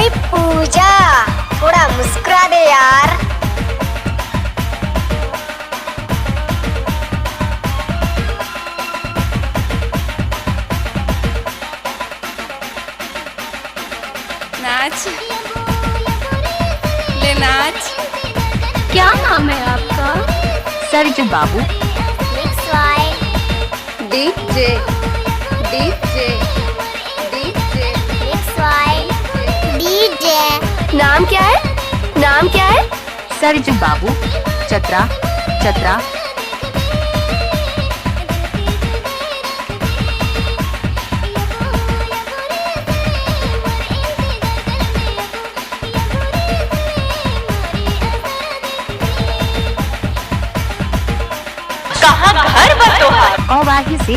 ओए पूजा, थोड़ा मुस्कुरा दे यार। नाच ले नाच। क्या नाम है आपका? सरजू बाबू। DJ DJ DJ DJ. नाम क्या है? नाम क्या है? सरजू बाबू। चतरा चतरा। कहाँ घर बतोहार? अवाही से।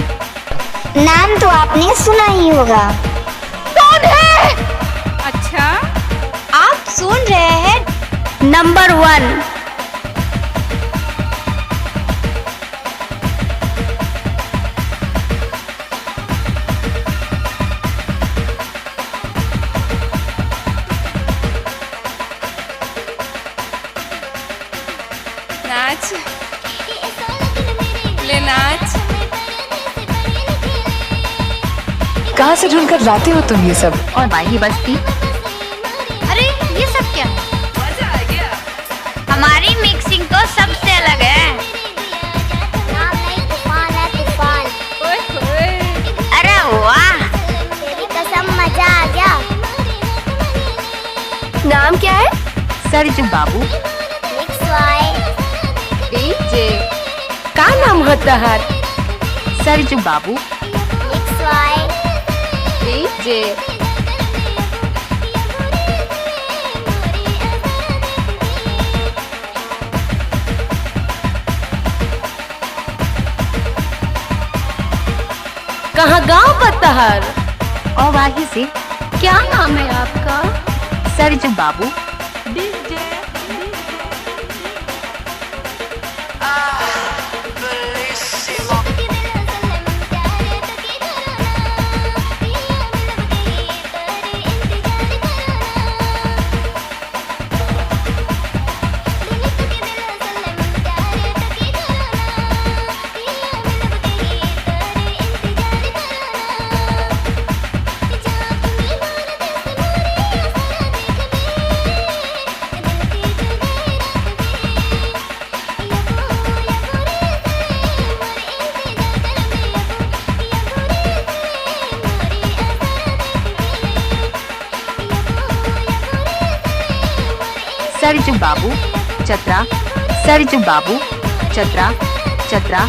नाम तो आपने सुना ही होगा। कौन है? अच्छा, आप सुन रहे हैं नंबर 1। नाच ले नाच। कहाँ से ढूंढ कर लाते हो तुम ये सब? और वाही बस्ती। अरे ये सब क्या? मजा आ गया। हमारी मिक्सिंग तो सबसे अलग है। नाम नहीं, तूफान है तूफान। ओए होए। अरे वाह, तेरी कसम मजा आ गया। नाम क्या है? सरजू बाबू। डीजे का नाम होता है? सरजू बाबू। डीजे कहाँ गांव बतहर? अवाही से। क्या नाम है आपका? सरजू बाबू। सरजू बाबू। चतरा सरजू बाबू। चतरा चतरा।